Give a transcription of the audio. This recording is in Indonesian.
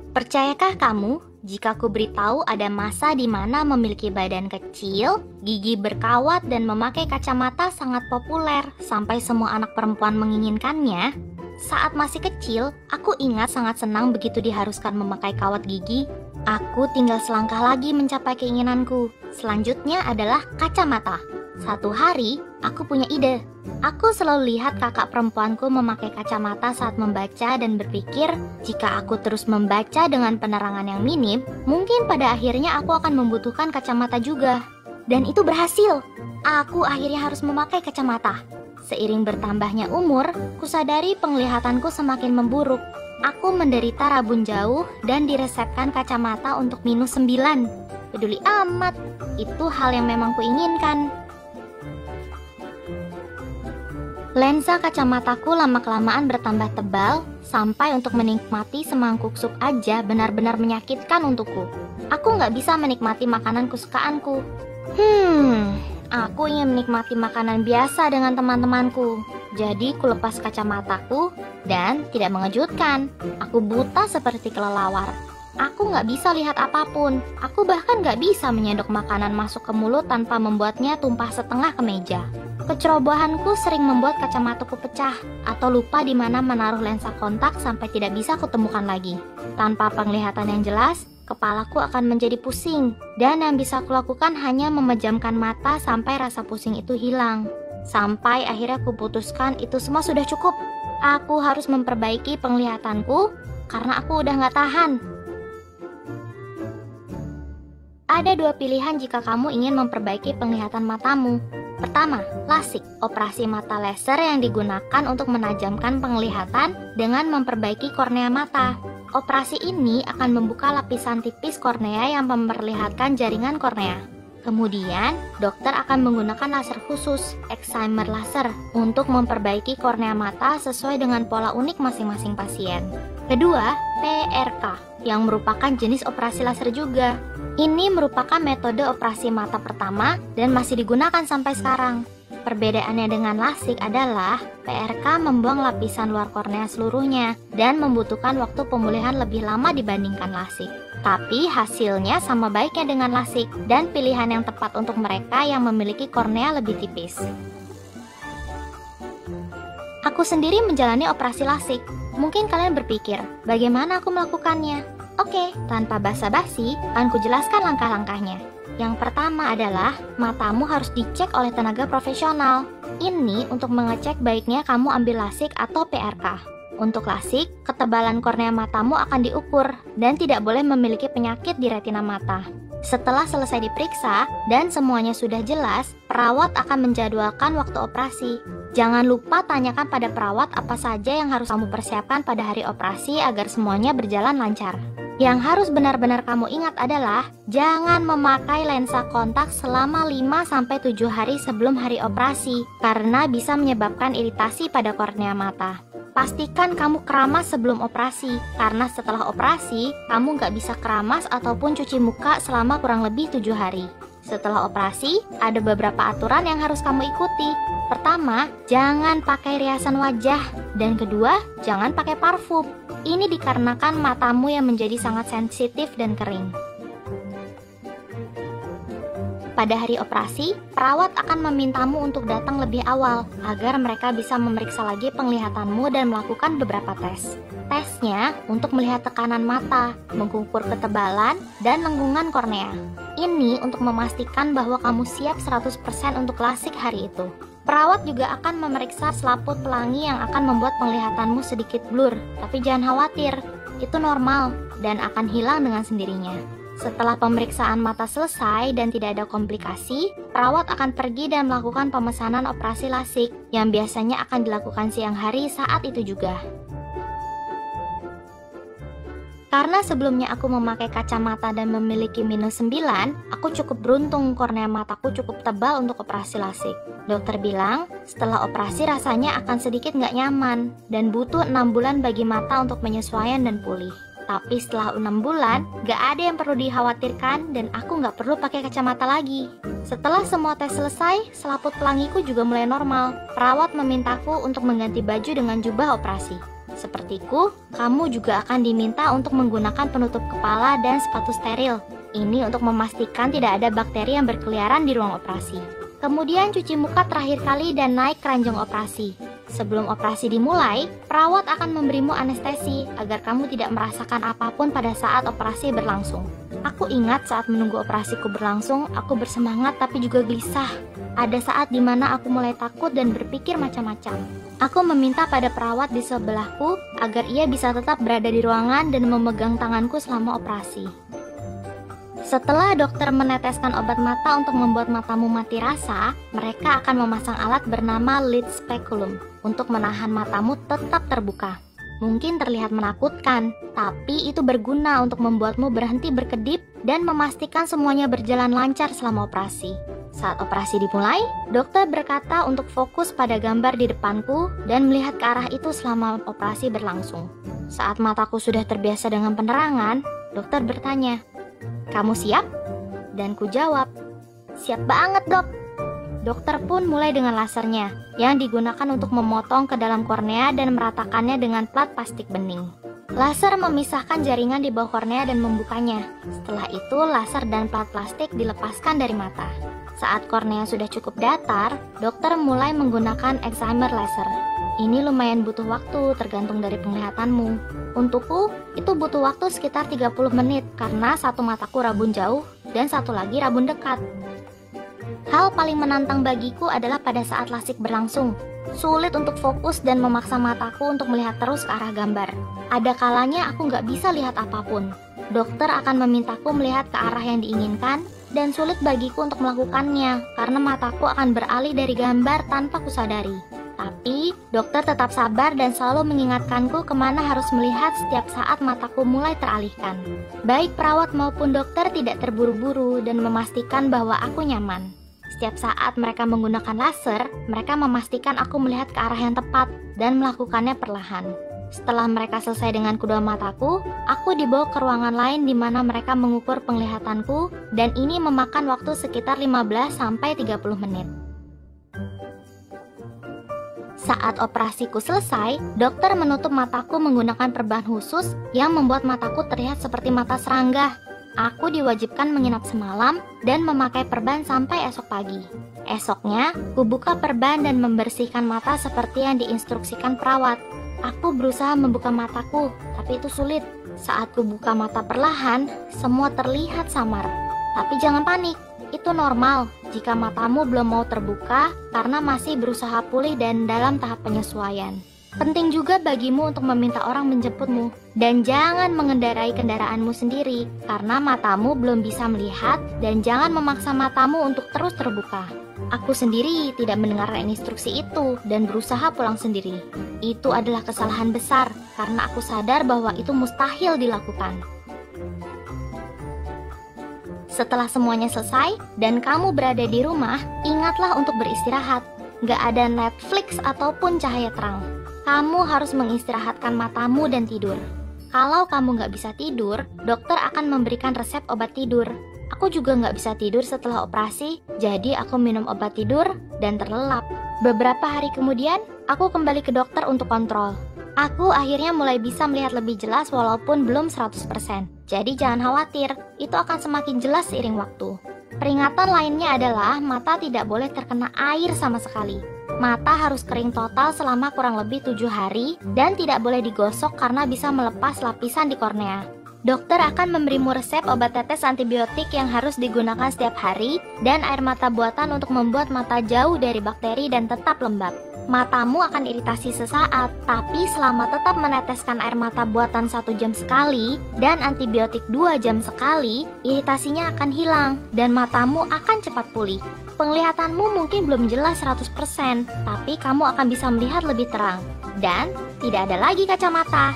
Percayakah kamu jika ku beritahu ada masa di mana memiliki badan kecil, gigi berkawat, dan memakai kacamata sangat populer sampai semua anak perempuan menginginkannya? Saat masih kecil, aku ingat sangat senang begitu diharuskan memakai kawat gigi. Aku tinggal selangkah lagi mencapai keinginanku. Selanjutnya adalah kacamata. Satu hari, aku punya ide. Aku selalu lihat kakak perempuanku memakai kacamata saat membaca dan berpikir, jika aku terus membaca dengan penerangan yang minim, mungkin pada akhirnya aku akan membutuhkan kacamata juga. Dan itu berhasil. Aku akhirnya harus memakai kacamata. Seiring bertambahnya umur, kusadari penglihatanku semakin memburuk. Aku menderita rabun jauh dan diresepkan kacamata untuk -9. Peduli amat, itu hal yang memang kuinginkan. Lensa kacamataku lama-kelamaan bertambah tebal, sampai untuk menikmati semangkuk sup aja benar-benar menyakitkan untukku. Aku nggak bisa menikmati makanan kesukaanku. Aku ingin menikmati makanan biasa dengan teman-temanku. Jadi kulepas kacamataku dan tidak mengejutkan, aku buta seperti kelelawar. Aku nggak bisa lihat apapun. Aku bahkan nggak bisa menyendok makanan masuk ke mulut tanpa membuatnya tumpah setengah ke meja. Kecerobohanku sering membuat kacamataku pecah atau lupa di mana menaruh lensa kontak sampai tidak bisa kutemukan lagi. Tanpa penglihatan yang jelas, kepalaku akan menjadi pusing, dan yang bisa kulakukan hanya memejamkan mata sampai rasa pusing itu hilang. Sampai akhirnya kuputuskan itu semua sudah cukup. Aku harus memperbaiki penglihatanku karena aku udah nggak tahan. Ada dua pilihan jika kamu ingin memperbaiki penglihatan matamu. Pertama, LASIK, operasi mata laser yang digunakan untuk menajamkan penglihatan dengan memperbaiki kornea mata. Operasi ini akan membuka lapisan tipis kornea yang memperlihatkan jaringan kornea. Kemudian, dokter akan menggunakan laser khusus, excimer laser, untuk memperbaiki kornea mata sesuai dengan pola unik masing-masing pasien. Kedua, PRK, yang merupakan jenis operasi laser juga. Ini merupakan metode operasi mata pertama dan masih digunakan sampai sekarang. Perbedaannya dengan LASIK adalah PRK membuang lapisan luar kornea seluruhnya dan membutuhkan waktu pemulihan lebih lama dibandingkan LASIK. Tapi hasilnya sama baiknya dengan LASIK dan pilihan yang tepat untuk mereka yang memiliki kornea lebih tipis. Aku sendiri menjalani operasi LASIK. Mungkin kalian berpikir, bagaimana aku melakukannya? Oke, tanpa basa-basi, akan kujelaskan langkah-langkahnya. Yang pertama adalah, matamu harus dicek oleh tenaga profesional. Ini untuk mengecek baiknya kamu ambil LASIK atau PRK. Untuk LASIK, ketebalan kornea matamu akan diukur dan tidak boleh memiliki penyakit di retina mata. Setelah selesai diperiksa dan semuanya sudah jelas, perawat akan menjadwalkan waktu operasi. Jangan lupa tanyakan pada perawat apa saja yang harus kamu persiapkan pada hari operasi agar semuanya berjalan lancar. Yang harus benar-benar kamu ingat adalah jangan memakai lensa kontak selama 5-7 hari sebelum hari operasi karena bisa menyebabkan iritasi pada kornea mata. Pastikan kamu keramas sebelum operasi karena setelah operasi kamu nggak bisa keramas ataupun cuci muka selama kurang lebih 7 hari. Setelah operasi, ada beberapa aturan yang harus kamu ikuti. Pertama, jangan pakai riasan wajah. Dan kedua, jangan pakai parfum. Ini dikarenakan matamu yang menjadi sangat sensitif dan kering. Pada hari operasi, perawat akan memintamu untuk datang lebih awal agar mereka bisa memeriksa lagi penglihatanmu dan melakukan beberapa tes. Tesnya untuk melihat tekanan mata, mengukur ketebalan, dan lengkungan kornea. Ini untuk memastikan bahwa kamu siap 100% untuk LASIK hari itu. Perawat juga akan memeriksa selaput pelangi yang akan membuat penglihatanmu sedikit blur, tapi jangan khawatir, itu normal dan akan hilang dengan sendirinya. Setelah pemeriksaan mata selesai dan tidak ada komplikasi, perawat akan pergi dan melakukan pemesanan operasi LASIK yang biasanya akan dilakukan siang hari saat itu juga. Karena sebelumnya aku memakai kacamata dan memiliki -9, aku cukup beruntung kornea mataku cukup tebal untuk operasi LASIK. Dokter bilang, setelah operasi rasanya akan sedikit nggak nyaman dan butuh 6 bulan bagi mata untuk penyesuaian dan pulih. Tapi setelah 6 bulan, nggak ada yang perlu dikhawatirkan dan aku nggak perlu pakai kacamata lagi. Setelah semua tes selesai, selaput pelangiku juga mulai normal. Perawat memintaku untuk mengganti baju dengan jubah operasi. Sepertiku, kamu juga akan diminta untuk menggunakan penutup kepala dan sepatu steril. Ini untuk memastikan tidak ada bakteri yang berkeliaran di ruang operasi. Kemudian cuci muka terakhir kali dan naik ke ranjang operasi. Sebelum operasi dimulai, perawat akan memberimu anestesi agar kamu tidak merasakan apapun pada saat operasi berlangsung. Aku ingat saat menunggu operasiku berlangsung, aku bersemangat tapi juga gelisah. Ada saat dimana aku mulai takut dan berpikir macam-macam. Aku meminta pada perawat di sebelahku agar ia bisa tetap berada di ruangan dan memegang tanganku selama operasi. Setelah dokter meneteskan obat mata untuk membuat matamu mati rasa, mereka akan memasang alat bernama lid speculum untuk menahan matamu tetap terbuka. Mungkin terlihat menakutkan, tapi itu berguna untuk membuatmu berhenti berkedip dan memastikan semuanya berjalan lancar selama operasi. Saat operasi dimulai, dokter berkata untuk fokus pada gambar di depanku dan melihat ke arah itu selama operasi berlangsung. Saat mataku sudah terbiasa dengan penerangan, dokter bertanya, "Kamu siap?" Dan ku jawab, "Siap banget, dok." Dokter pun mulai dengan lasernya, yang digunakan untuk memotong ke dalam kornea dan meratakannya dengan plat plastik bening. Laser memisahkan jaringan di bawah kornea dan membukanya. Setelah itu, laser dan plat plastik dilepaskan dari mata. Saat kornea sudah cukup datar, dokter mulai menggunakan excimer laser. Ini lumayan butuh waktu tergantung dari penglihatanmu. Untukku, itu butuh waktu sekitar 30 menit karena satu mataku rabun jauh dan satu lagi rabun dekat. Hal paling menantang bagiku adalah pada saat lasik berlangsung. Sulit untuk fokus dan memaksa mataku untuk melihat terus ke arah gambar. Ada kalanya aku nggak bisa lihat apapun. Dokter akan memintaku melihat ke arah yang diinginkan dan sulit bagiku untuk melakukannya karena mataku akan beralih dari gambar tanpa kusadari. Tapi, dokter tetap sabar dan selalu mengingatkanku kemana harus melihat setiap saat mataku mulai teralihkan. Baik perawat maupun dokter tidak terburu-buru dan memastikan bahwa aku nyaman. Setiap saat mereka menggunakan laser, mereka memastikan aku melihat ke arah yang tepat dan melakukannya perlahan. Setelah mereka selesai dengan kedua mataku, aku dibawa ke ruangan lain di mana mereka mengukur penglihatanku dan ini memakan waktu sekitar 15-30 menit. Saat operasiku selesai, dokter menutup mataku menggunakan perban khusus yang membuat mataku terlihat seperti mata serangga. Aku diwajibkan menginap semalam dan memakai perban sampai esok pagi. Esoknya, kubuka perban dan membersihkan mata seperti yang diinstruksikan perawat. Aku berusaha membuka mataku, tapi itu sulit. Saat kubuka mata perlahan, semua terlihat samar. Tapi jangan panik, itu normal jika matamu belum mau terbuka karena masih berusaha pulih dan dalam tahap penyesuaian. Penting juga bagimu untuk meminta orang menjemputmu dan jangan mengendarai kendaraanmu sendiri karena matamu belum bisa melihat dan jangan memaksa matamu untuk terus terbuka. Aku sendiri tidak mendengarkan instruksi itu dan berusaha pulang sendiri. Itu adalah kesalahan besar karena aku sadar bahwa itu mustahil dilakukan. Setelah semuanya selesai dan kamu berada di rumah, ingatlah untuk beristirahat. Gak ada Netflix ataupun cahaya terang. Kamu harus mengistirahatkan matamu dan tidur. Kalau kamu nggak bisa tidur, dokter akan memberikan resep obat tidur. Aku juga nggak bisa tidur setelah operasi, jadi aku minum obat tidur dan terlelap. Beberapa hari kemudian, aku kembali ke dokter untuk kontrol. Aku akhirnya mulai bisa melihat lebih jelas walaupun belum 100%. Jadi jangan khawatir, itu akan semakin jelas seiring waktu. Peringatan lainnya adalah mata tidak boleh terkena air sama sekali. Mata harus kering total selama kurang lebih 7 hari dan tidak boleh digosok karena bisa melepas lapisan di kornea. Dokter akan memberimu resep obat tetes antibiotik yang harus digunakan setiap hari dan air mata buatan untuk membuat mata jauh dari bakteri dan tetap lembab. Matamu akan iritasi sesaat, tapi selama tetap meneteskan air mata buatan 1 jam sekali dan antibiotik 2 jam sekali, iritasinya akan hilang dan matamu akan cepat pulih. Penglihatanmu mungkin belum jelas 100%, tapi kamu akan bisa melihat lebih terang. Dan tidak ada lagi kacamata.